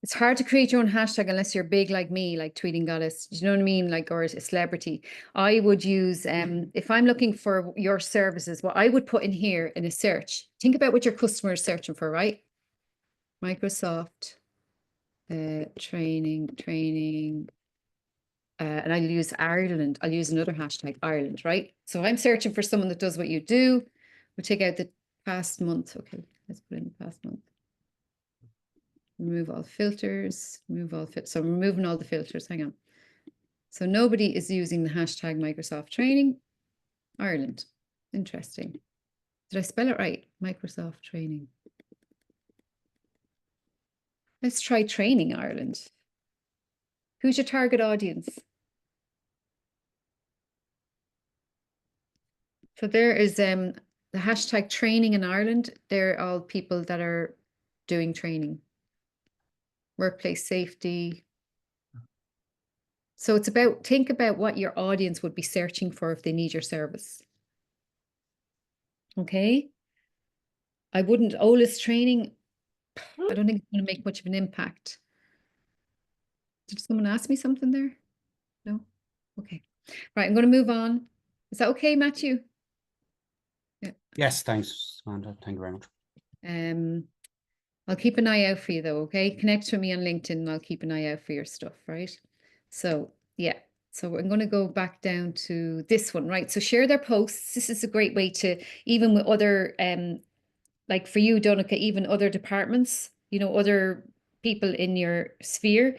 it's hard to create your own hashtag unless you're big like me, like Tweeting Goddess. Do you know what I mean? Like, or a celebrity. I would use, if I'm looking for your services, what I would put in here in a search, think about what your customer is searching for, right? Microsoft training. And I'll use Ireland. I'll use another hashtag, Ireland, right? So I'm searching for someone that does what you do. We'll take out the past month. Okay, let's put in the past month. Remove all filters, so I'm removing all the filters, hang on. So nobody is using the hashtag Microsoft training, Ireland. Interesting. Did I spell it right? Microsoft training. Let's try training Ireland. Who's your target audience? So there is the hashtag training in Ireland. They're all people that are doing training. Workplace safety. So it's about, think about what your audience would be searching for if they need your service. Okay. I wouldn't, OLIS training, I don't think it's going to make much of an impact. Did someone ask me something there? No? Okay. Right, I'm going to move on. Is that okay, Matthew? Yeah. Yes, thanks, Samantha. Thank you very much. I'll keep an eye out for you though, okay? Connect with me on LinkedIn and I'll keep an eye out for your stuff, right? So, yeah. So I'm going to go back down to this one, right? So share their posts. This is a great way to, even with other, like for you, Donica, even other departments, you know, other people in your sphere.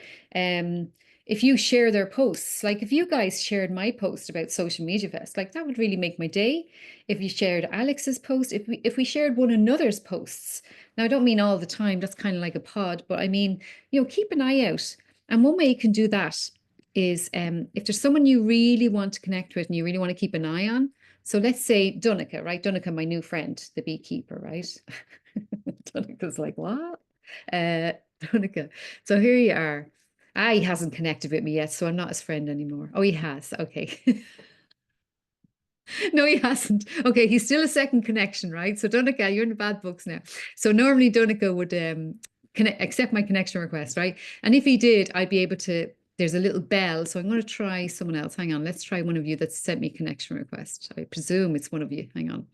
If you share their posts, like if you guys shared my post about Social Media Fest, like that would really make my day. If you shared Alex's post, if we shared one another's posts. Now, I don't mean all the time, that's kind of like a pod, but I mean, you know, keep an eye out. And one way you can do that is if there's someone you really want to connect with and you really want to keep an eye on. So let's say Donica, right? Donica, my new friend, the beekeeper, right? Donica's like, what? Donica. So here you are. Ah, he hasn't connected with me yet, so I'm not his friend anymore. Oh, he has. Okay. No, he hasn't. Okay, he's still a second connection, right? So Donica, you're in the bad books now. So normally Donica would accept my connection request, right? And if he did, I'd be able to, there's a little bell. So I'm going to try someone else. Hang on, let's try one of you that sent me a connection request. I presume it's one of you. Hang on.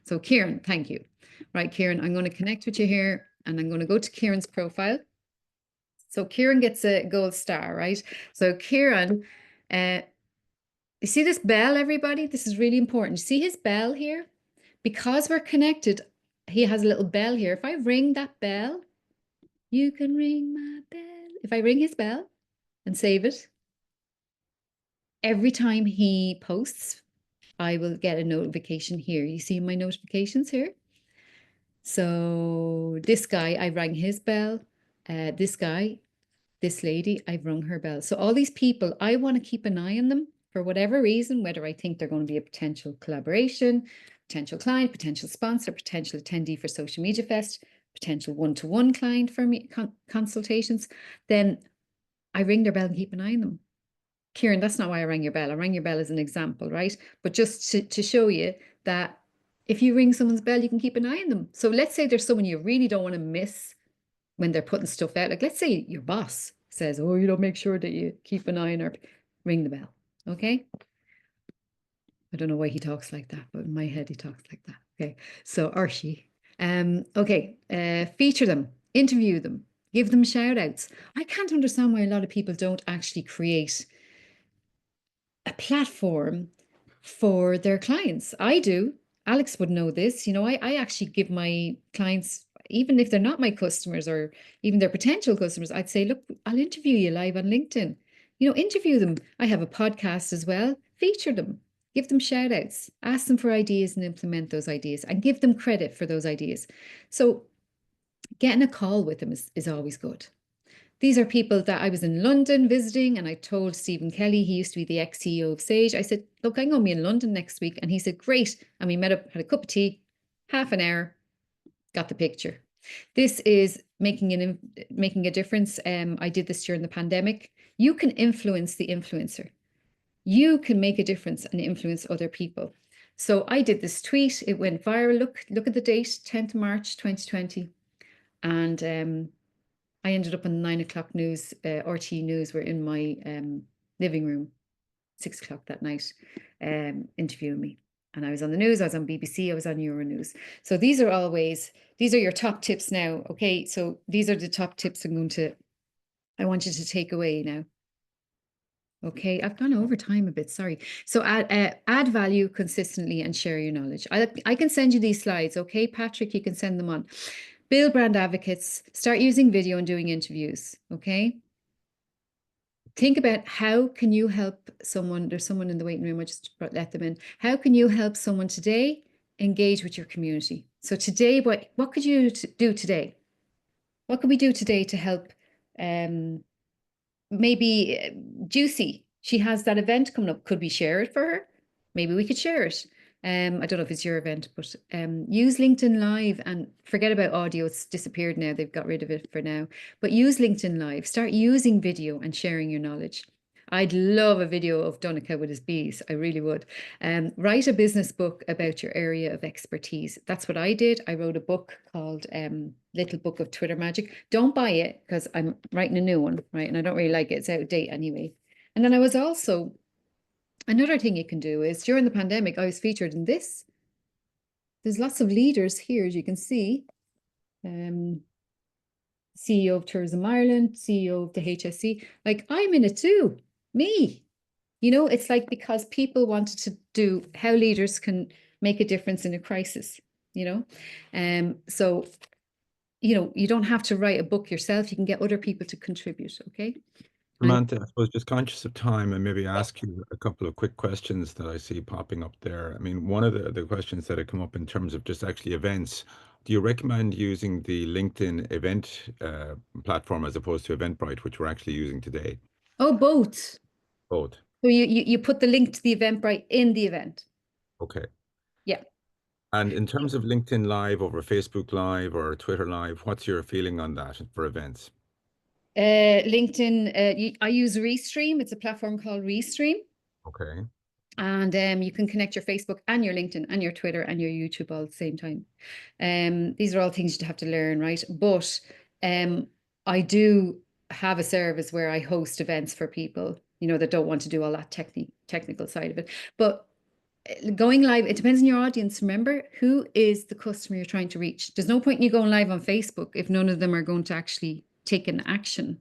So Kieran, thank you. Right, Kieran, I'm going to connect with you here and I'm going to go to Kieran's profile. So Kieran gets a gold star, right? So Kieran, you see this bell, everybody? This is really important. You see his bell here? Because we're connected, he has a little bell here. If I ring that bell, you can ring my bell. If I ring his bell and save it, every time he posts, I will get a notification here. You see my notifications here? So this guy, I rang his bell. This guy, this lady, I've rung her bell. So all these people, I want to keep an eye on them for whatever reason, whether I think they're going to be a potential collaboration, potential client, potential sponsor, potential attendee for Social Media Fest, potential one-to-one client for me consultations, then I ring their bell and keep an eye on them. Kieran, that's not why I rang your bell. I rang your bell as an example, right? But just to show you that if you ring someone's bell, you can keep an eye on them. So let's say there's someone you really don't want to miss when they're putting stuff out. Like let's say your boss says, oh, you don't make sure that you keep an eye on her, ring the bell, okay? I don't know why he talks like that, but in my head he talks like that. Okay, so or she. Okay, feature them, interview them, give them shout outs. I can't understand why a lot of people don't actually create a platform for their clients. I do. Alex would know this. You know, I actually give my clients, even if they're not my customers or even their potential customers, I'd say, look, I'll interview you live on LinkedIn. You know, interview them. I have a podcast as well. Feature them. Give them shout outs. Ask them for ideas and implement those ideas and give them credit for those ideas. So getting a call with them is always good. These are people that I was in London visiting, and I told Stephen Kelly, he used to be the ex-CEO of Sage. I said, look, I'm going to be in London next week. And he said, great. And we met up, had a cup of tea, half an hour, got the picture. This is making a difference. I did this during the pandemic. You can influence the influencer. You can make a difference and influence other people. So I did this tweet. It went viral. Look at the date, 10th March, 2020. And I ended up on the 9 o'clock news, RT News were in my living room, 6 o'clock that night, interviewing me. And I was on the news, I was on BBC, I was on Euronews. So these are your top tips now. Okay, so these are the top tips I want you to take away now. Okay, I've gone over time a bit, sorry. So add value consistently and share your knowledge. I can send you these slides, okay, Patrick, you can send them on. Build brand advocates, start using video and doing interviews, okay? Think about how can you help someone, there's someone in the waiting room, I just let them in. How can you help someone today engage with your community? So today, what could you do today? What could we do today to help maybe Juicy, she has that event coming up. Could we share it for her? Maybe we could share it. I don't know if it's your event, but use LinkedIn Live and forget about audio. It's disappeared now. They've got rid of it for now. But use LinkedIn Live. Start using video and sharing your knowledge. I'd love a video of Donica with his bees. I really would. Write a business book about your area of expertise. That's what I did. I wrote a book called Little Book of Twitter Magic. Don't buy it because I'm writing a new one, right? And I don't really like it. It's out of date anyway. And then I was also, another thing you can do is during the pandemic, I was featured in this. There's lots of leaders here, as you can see. CEO of Tourism Ireland, CEO of the HSC. Like, I'm in it too. Me. You know, it's like because people wanted to do how leaders can make a difference in a crisis, you know. So, you know, you don't have to write a book yourself. You can get other people to contribute, okay? Samantha, I suppose just conscious of time and maybe ask you a couple of quick questions that I see popping up there. I mean, one of the questions that have come up in terms of just actually events, do you recommend using the LinkedIn event platform as opposed to Eventbrite, which we're actually using today? Oh, both. Both. So you put the link to the Eventbrite in the event. Okay. Yeah. And in terms of LinkedIn Live over Facebook Live or Twitter Live, what's your feeling on that for events? LinkedIn, I use Restream. It's a platform called Restream. Okay. And you can connect your Facebook and your LinkedIn and your Twitter and your YouTube all at the same time. These are all things you have to learn, right? But I do have a service where I host events for people, you know, that don't want to do all that technical side of it. But going live, it depends on your audience. Remember, who is the customer you're trying to reach? There's no point in you going live on Facebook if none of them are going to actually take an action,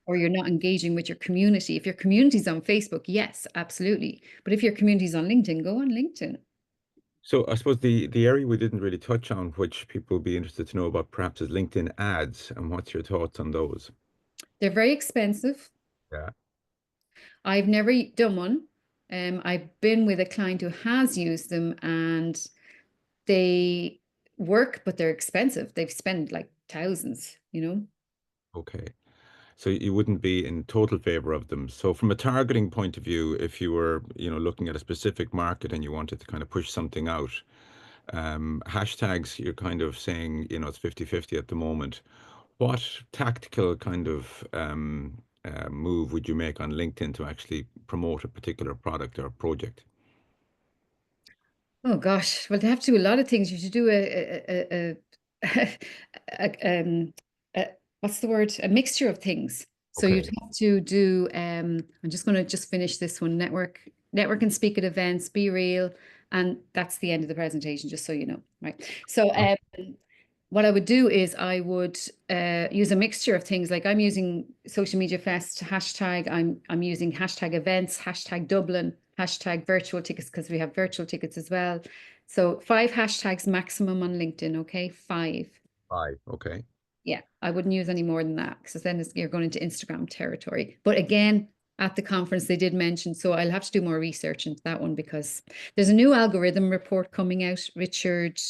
or you're not engaging with your community. If your community's on Facebook, yes, absolutely. But if your community's on LinkedIn, go on LinkedIn. So I suppose the area we didn't really touch on, which people would be interested to know about perhaps, is LinkedIn ads. And what's your thoughts on those? They're very expensive. Yeah. I've never done one. I've been with a client who has used them, and they work, but they're expensive. They've spent like thousands, you know. Okay. So you wouldn't be in total favor of them. So from a targeting point of view, if you were, looking at a specific market and you wanted to kind of push something out, hashtags, you're kind of saying, it's 50-50 at the moment. What tactical kind of move would you make on LinkedIn to actually promote a particular product or project? Oh gosh, well, they have to do a lot of things. You should do a what's the word? A mixture of things. So Okay. you'd have to do. I'm just going to finish this one. Network and speak at events. Be real, and that's the end of the presentation. Just so you know, right? So what I would do is I would use a mixture of things. Like I'm using Social Media Fest hashtag. I'm using hashtag events, hashtag Dublin, hashtag virtual tickets, because we have virtual tickets as well. So 5 hashtags maximum on LinkedIn. Okay, 5. 5. Okay. Yeah, I wouldn't use any more than that, because then you're going into Instagram territory. But again, at the conference they did mention, so I'll have to do more research into that one, because there's a new algorithm report coming out. Richard,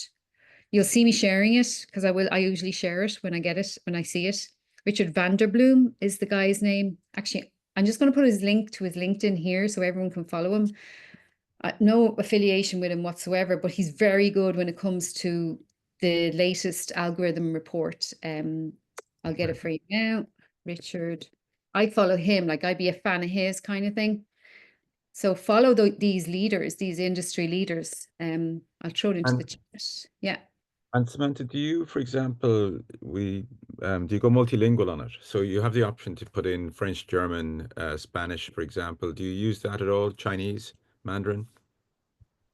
you'll see me sharing it, because I usually share it when I see it. Richard Vanderbloom is the guy's name. Actually, I'm just going to put his link to his LinkedIn here so everyone can follow him. No affiliation with him whatsoever, but he's very good when it comes to the latest algorithm report. I'll get it for you now. Richard, I follow him, like I'd be a fan of his kind of thing. So follow these leaders, these industry leaders. I'll throw it into the chat. Yeah. And Samantha, do you, for example, do you go multilingual on it? So you have the option to put in French, German, Spanish, for example. Do you use that at all? Chinese, Mandarin?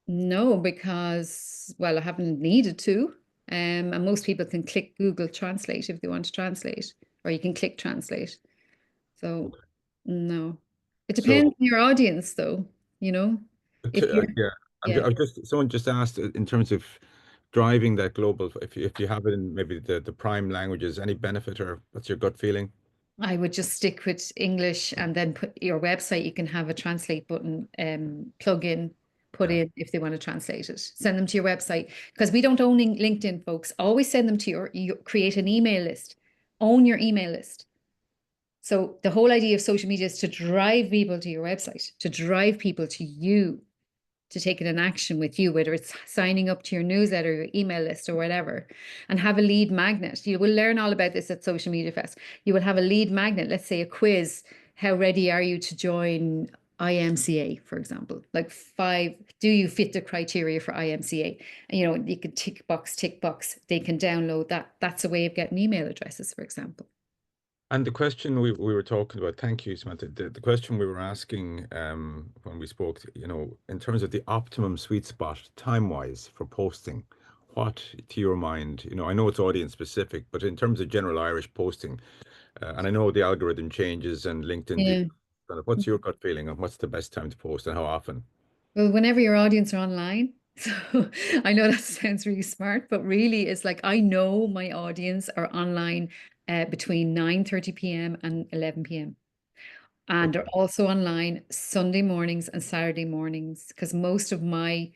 No, because, well, I haven't needed to. And most people can click Google Translate if they want to translate, or you can click translate. So no, it depends So, on your audience, though. You know, if you're yeah, yeah. someone just asked in terms of driving that global, if you have it in maybe the prime languages, any benefit, or what's your gut feeling? I would just stick with English, and then put your website. You can have a translate button, plug in, put Yeah. in if they want to translate it. Send them to your website, because we don't own LinkedIn, folks. Always send them to you create an email list. Own your email list. So the whole idea of social media is to drive people to your website, to drive people to you, to take an action with you, whether it's signing up to your newsletter, your email list, or whatever, and have a lead magnet. You will learn all about this at Social Media Fest. You will have a lead magnet, let's say a quiz. How ready are you to join IMCA, for example? Like 5, do you fit the criteria for IMCA? And, you can tick box. They can download that. That's a way of getting email addresses, for example. And the question we were talking about, thank you, Samantha. The question we were asking when we spoke, in terms of the optimum sweet spot time-wise for posting, what, to your mind, I know it's audience specific, but in terms of general Irish posting, and I know the algorithm changes and LinkedIn, Yeah. what's your gut feeling on what's the best time to post and how often? Well, whenever your audience are online. So I know that sounds really smart, but really it's like I know my audience are online between 9:30 p.m. and 11 p.m. And they're also online Sunday mornings and Saturday mornings, because most of my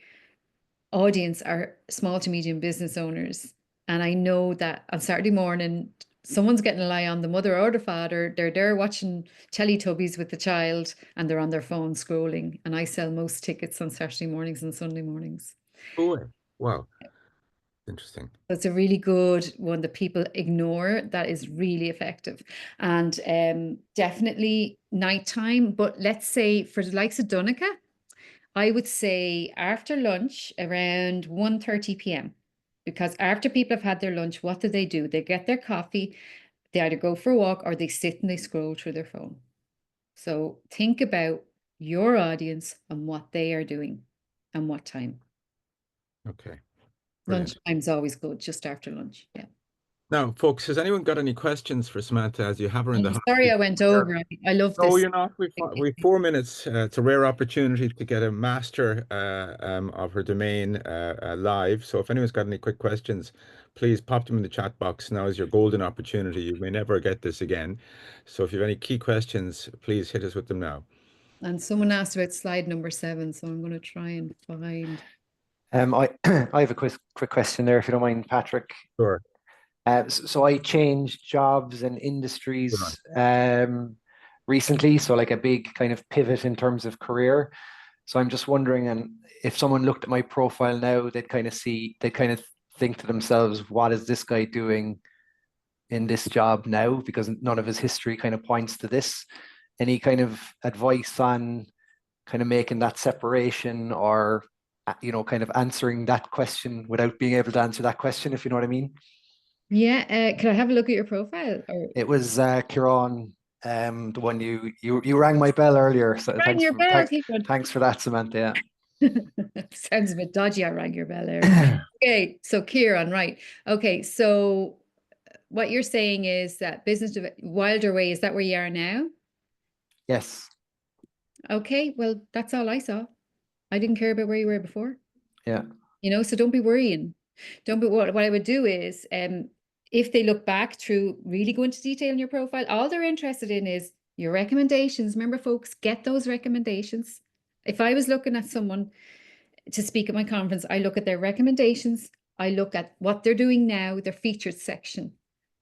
audience are small to medium business owners. And I know that on Saturday morning, someone's getting a lie on the mother or the father. They're there watching Teletubbies with the child, and they're on their phone scrolling. And I sell most tickets on Saturday mornings and Sunday mornings. Oh, wow. Interesting. That's a really good one that people ignore. That is really effective. And definitely nighttime. But let's say for the likes of Donica, I would say after lunch around 1:30 p.m. Because after people have had their lunch, what do? They get their coffee, they either go for a walk or they sit and they scroll through their phone. So think about your audience and what they are doing and what time. Okay. Brilliant. Lunchtime's always good, just after lunch. Yeah. Now, folks, has anyone got any questions for Samantha as you have her in the I'm hot sorry seat? I went over. I love No, this. you're not. We've 4 minutes. It's a rare opportunity to get a master of her domain live. So if anyone's got any quick questions, please pop them in the chat box. Now is your golden opportunity. You may never get this again. So if you have any key questions, please hit us with them now. And someone asked about slide number 7, so I'm going to try and find. I I have a quick question there, if you don't mind, Patrick. Sure. So I changed jobs and industries recently, so like a big kind of pivot in terms of career. So I'm just wondering, and if someone looked at my profile now, they'd kind of think to themselves, what is this guy doing in this job now? Because none of his history kind of points to this. Any kind of advice on kind of making that separation, or kind of answering that question without being able to answer that question, if you know what I mean? Yeah, can I have a look at your profile? Or It was Kieran, the one you rang my bell earlier. So rang your bell. thanks for that, Samantha. Yeah. Sounds a bit dodgy. I rang your bell there. Okay, so Kieran, right? Okay, so what you're saying is that Wilder Way, is that where you are now? Yes. Okay, well, that's all I saw. I didn't care about where you were before. Yeah. So don't be worrying. Don't be what I would do is if they look back through, really go into detail in your profile, all they're interested in is your recommendations. Remember, folks, get those recommendations. If I was looking at someone to speak at my conference, I look at their recommendations. I look at what they're doing now, their featured section.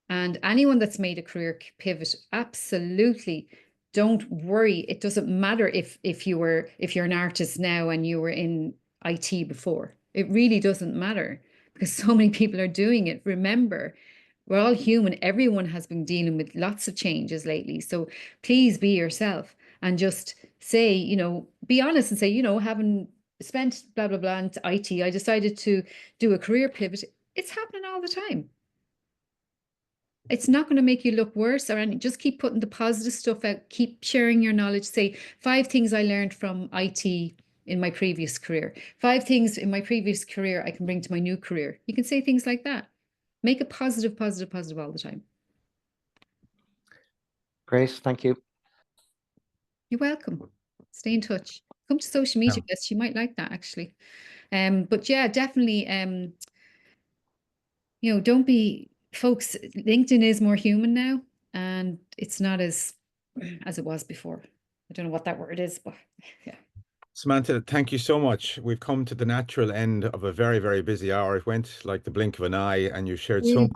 And anyone that's made a career pivot, absolutely don't worry. It doesn't matter if you're an artist now and you were in IT before. It really doesn't matter because so many people are doing it. Remember, we're all human. Everyone has been dealing with lots of changes lately. So please be yourself and just say, be honest and say, having spent blah, blah, blah into IT, I decided to do a career pivot. It's happening all the time. It's not going to make you look worse or anything. Just keep putting the positive stuff out. Keep sharing your knowledge. Say 5 things I learned from IT in my previous career. 5 things in my previous career I can bring to my new career. You can say things like that. Make it positive, positive, positive all the time. Great. Thank you. You're welcome. Stay in touch. Come to Social Media Fest. You might like that, actually. But yeah, definitely, don't be... Folks, LinkedIn is more human now, and it's not as it was before. I don't know what that word is, but yeah. Samantha, thank you so much. We've come to the natural end of a very, very busy hour. It went like the blink of an eye, and you shared so much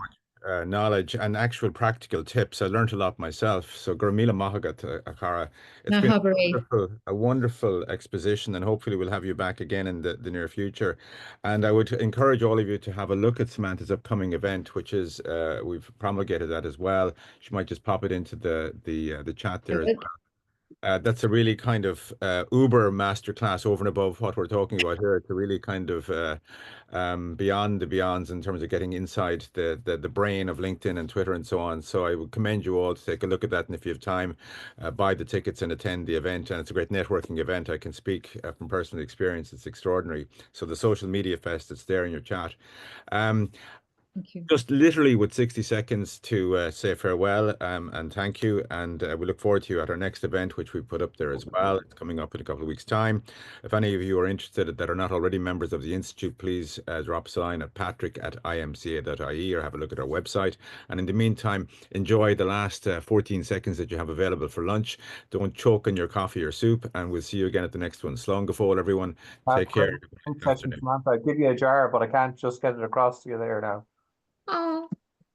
knowledge and actual practical tips. I learned a lot myself. So Gurmila Mahagat Akara, it's been a wonderful exposition, and hopefully we'll have you back again in the near future. And I would encourage all of you to have a look at Samantha's upcoming event, which is we've promulgated that as well. She might just pop it into the chat there as well. That's a really kind of Uber masterclass over and above what we're talking about here, to really kind of beyond the beyonds in terms of getting inside the brain of LinkedIn and Twitter and so on. So I would commend you all to take a look at that, and if you have time, buy the tickets and attend the event. And it's a great networking event. I can speak from personal experience. It's extraordinary. So the Social Media Fest, it's there in your chat. Thank you. Just literally with 60 seconds to say farewell and thank you. And we look forward to you at our next event, which we put up there as well. It's coming up in a couple of weeks' time. If any of you are interested that are not already members of the Institute, please drop us a line at patrick@imca.ie or have a look at our website. And in the meantime, enjoy the last 14 seconds that you have available for lunch. Don't choke on your coffee or soup, and we'll see you again at the next one. Slán go fóill, everyone. Take care. Samantha, I'll give you a jar, but I can't just get it across to you there now. Oh,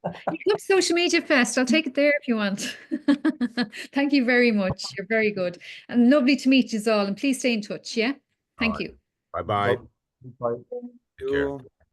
you come to Social Media Fest. I'll take it there if you want. Thank you very much. You're very good. And lovely to meet you all. And please stay in touch. Yeah. Thank you. Bye-bye. Bye. Take care.